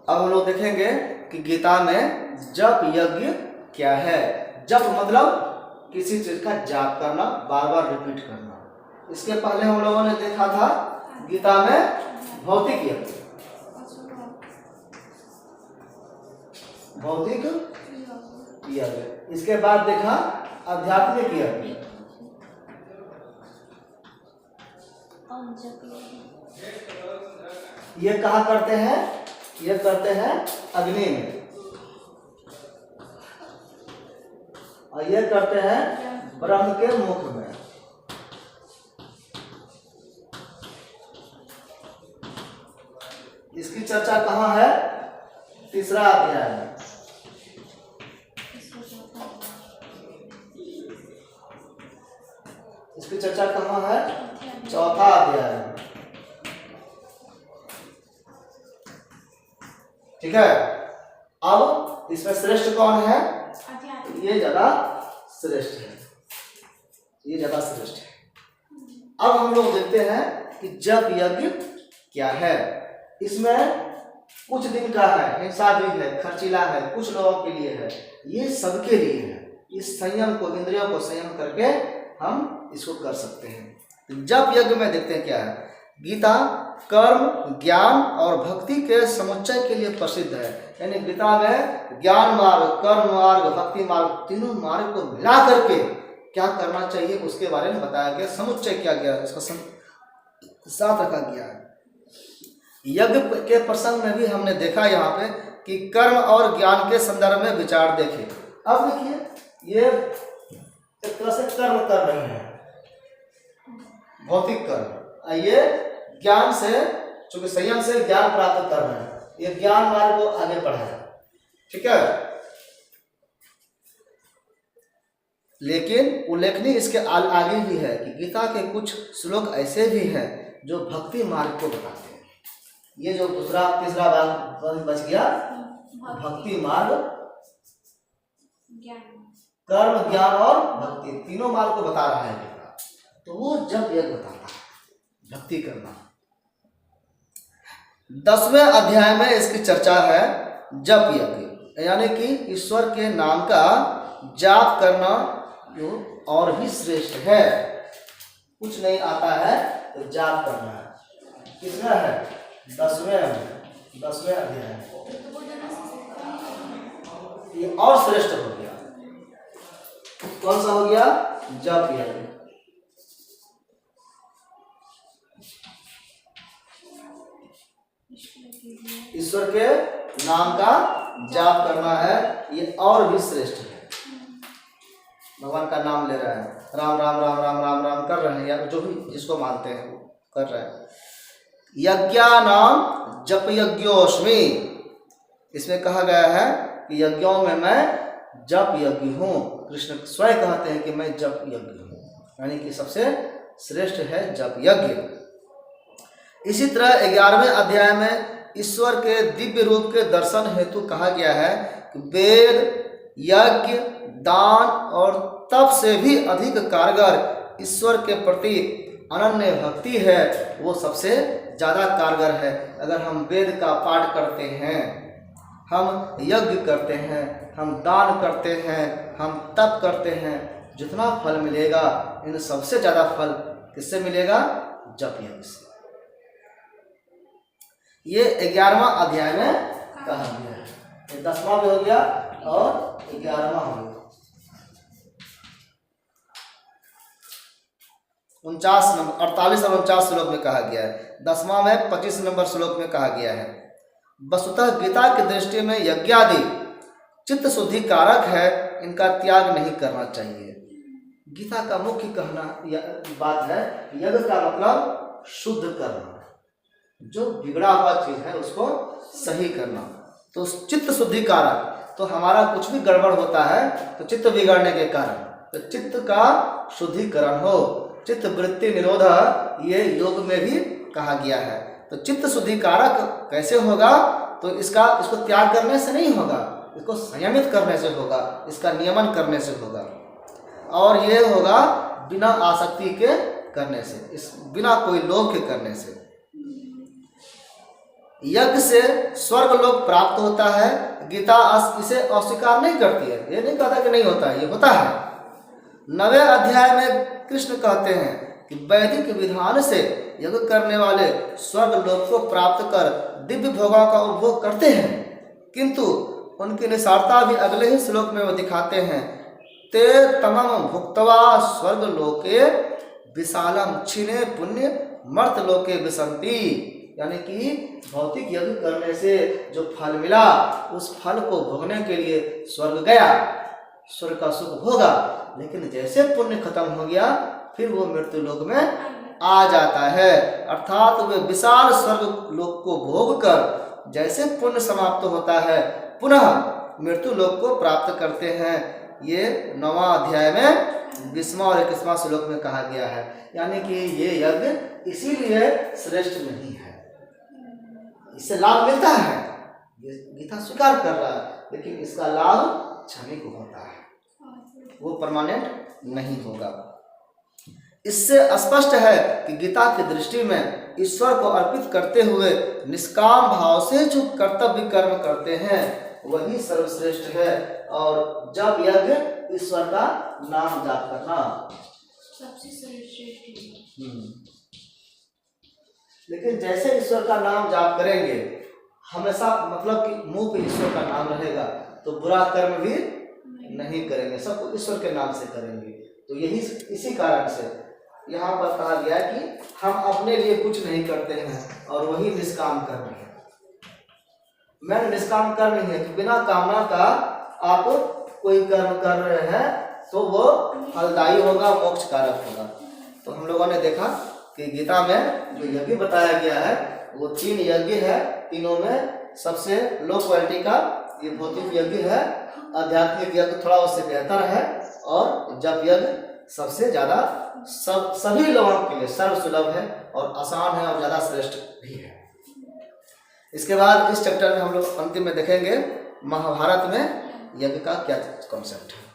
अब हम लोग देखेंगे कि गीता में जप यज्ञ क्या है। जप मतलब किसी चीज का जाप करना, बार बार रिपीट करना। इसके पहले हम लोगों ने देखा था गीता में भौतिक यज्ञ, भौतिक यज्ञ। इसके बाद देखा आध्यात्मिक यज्ञ, ये कहाँ करते हैं? ये करते हैं अग्नि में, और ये करते हैं ब्रह्म के मुख में। इसकी चर्चा कहाँ है? तीसरा अध्याय में। इसकी चर्चा कहाँ है? चौथा अध्याय में। ठीक है। अब इसमें श्रेष्ठ कौन है? ये ज्यादा श्रेष्ठ है, ये ज्यादा श्रेष्ठ है। अब हम लोग देखते हैं कि जप यज्ञ क्या है। इसमें कुछ दिन का है, हिंसा भी है, खर्चीला है, कुछ लोगों के लिए है, ये सबके लिए है। इस संयम को, इंद्रियों को संयम करके हम इसको कर सकते हैं। जप यज्ञ में देखते हैं क्या है। गीता कर्म, ज्ञान और भक्ति के समुच्चय के लिए प्रसिद्ध है। यानी गीता में ज्ञान मार्ग, कर्म मार्ग, भक्ति मार्ग, तीनों मार्ग को मिला करके क्या करना चाहिए उसके बारे में बताया गया। समुच्चय क्या गया, इसका साथ रखा गया है। यज्ञ के प्रसंग में भी हमने देखा यहाँ पे कि कर्म और ज्ञान के संदर्भ में विचार देखे। अब देखिए ये एक तरह से कर्म कर रहे हैं, भौतिक कर्म। ये ज्ञान से, चूंकि संयम से ज्ञान प्राप्त कर रहे हैं, ये ज्ञान मार्ग को आगे बढ़ाए। ठीक है। लेकिन उल्लेखनीय इसके आगे भी है कि गीता के कुछ श्लोक ऐसे भी हैं जो भक्ति मार्ग को बताते हैं। ये जो दूसरा तीसरा भाग बच गया, भक्ति मार्ग, कर्म, ज्ञान और भक्ति, तीनों मार्ग को बता रहा है गीता। तो वो जप यज्ञ बताता है, भक्ति करना। 10वें अध्याय में इसकी चर्चा है जप यज्ञ, यानी कि ईश्वर के नाम का जाप करना जो और भी श्रेष्ठ है। कुछ नहीं आता है तो जाप करना है। कितना है? 10वें अध्याय। ये और श्रेष्ठ हो गया। कौन सा हो गया? जप यज्ञ। ईश्वर के नाम का जाप करना है, ये और भी श्रेष्ठ है। भगवान का नाम ले रहे हैं, राम राम राम राम राम राम कर रहे हैं, या जो भी जिसको मानते हैं वो कर रहे हैं। यज्ञानाम जप यज्ञोस्मि, इसमें कहा गया है कि यज्ञों में मैं जप यज्ञ हूँ। कृष्ण स्वयं कहते हैं कि मैं जप यज्ञ हूँ, यानी कि सबसे श्रेष्ठ है जप यज्ञ। इसी तरह 11वें अध्याय में ईश्वर के दिव्य रूप के दर्शन हेतु कहा गया है कि वेद, यज्ञ, दान और तप से भी अधिक कारगर ईश्वर के प्रति अनन्य भक्ति है, वो सबसे ज़्यादा कारगर है। अगर हम वेद का पाठ करते हैं, हम यज्ञ करते हैं, हम दान करते हैं, हम तप करते हैं, जितना फल मिलेगा, इन सबसे ज़्यादा फल किससे मिलेगा? जप यज्ञ से। ये 11वां अध्याय में कहा गया है। ये 10वां भी हो गया और 11वां हो गया। 48 और 49 श्लोक में कहा गया है। 10वां में 25 नंबर श्लोक में कहा गया है, वस्तुतः गीता की दृष्टि में यज्ञादि चित्त शुद्धि कारक है, इनका त्याग नहीं करना चाहिए। गीता का मुख्य कहना बात है, यज्ञ का मतलब शुद्ध करना, जो बिगड़ा हुआ चीज है उसको सही करना। तो चित्त शुद्धि कारक, तो हमारा कुछ भी गड़बड़ होता है तो चित्त बिगड़ने के कारण, तो चित्त का शुद्धिकरण हो, चित्त वृत्ति निरोध, ये योग में भी कहा गया है। तो चित्त शुद्धि कारक कैसे होगा? तो इसको त्याग करने से नहीं होगा, इसको संयमित करने से होगा, इसका नियमन करने से होगा, और ये होगा बिना आसक्ति के करने से, इस बिना कोई लोभ के करने से। यज्ञ से स्वर्ग लोक प्राप्त होता है। गीता इसे अस्वीकार नहीं करती है, ये नहीं कहता कि नहीं होता है, ये होता है। 9वें अध्याय में कृष्ण कहते हैं कि वैदिक विधान से यज्ञ करने वाले स्वर्ग लोक को प्राप्त कर दिव्य भोगों का उपभोग करते हैं, किंतु उनकी निसारता भी अगले ही श्लोक में वो दिखाते हैं। ते तमम भुक्त्वा स्वर्ग लोके विशालम क्षीणे पुण्य मर्त लोके विसंति, यानी कि भौतिक यज्ञ करने से जो फल मिला उस फल को भोगने के लिए स्वर्ग गया, स्वर्ग का सुख भोगा, लेकिन जैसे पुण्य खत्म हो गया फिर वो मृत्यु लोक में आ जाता है। अर्थात वे विशाल स्वर्ग लोक को भोग कर जैसे पुण्य समाप्त होता है पुनः मृत्यु लोक को प्राप्त करते हैं। ये 9वां अध्याय में 20वां और 21वां श्लोक में कहा गया है। यानी कि ये यज्ञ इसीलिए श्रेष्ठ नहीं है, इससे लाभ मिलता है, ये गीता स्वीकार कर रहा है, लेकिन इसका लाभ क्षणिक होता है, वो परमानेंट नहीं होगा। इससे स्पष्ट है कि गीता की दृष्टि में ईश्वर को अर्पित करते हुए निष्काम भाव से जो कर्तव्य कर्म करते हैं वही सर्वश्रेष्ठ है। और जब यज्ञ ईश्वर का नाम जाप करना सबसे सर्वश्रेष्ठ। लेकिन जैसे ईश्वर का नाम जाप करेंगे हमेशा, मतलब कि मुंह पे ईश्वर का नाम रहेगा तो बुरा कर्म भी नहीं करेंगे, सब कुछ ईश्वर के नाम से करेंगे। तो यही इसी कारण से यहाँ पर कहा गया कि हम अपने लिए कुछ नहीं करते हैं और वही निष्काम कर्म है। मैं निष्काम कर्म नहीं है कि बिना कामना का आप कोई कर्म कर रहे हैं तो वो फलदायी होगा, मोक्ष कारक होगा। तो हम लोगों ने देखा कि गीता में जो यज्ञ बताया गया है वो 3 यज्ञ है, तीनों में सबसे लो क्वालिटी का ये भौतिक यज्ञ है, आध्यात्मिक यज्ञ थोड़ा उससे बेहतर है, और जप यज्ञ सबसे ज़्यादा सभी लोगों के लिए सर्वसुलभ है और आसान है और ज़्यादा श्रेष्ठ भी है। इसके बाद इस चैप्टर में हम लोग अंतिम में देखेंगे महाभारत में यज्ञ का क्या कॉन्सेप्ट है।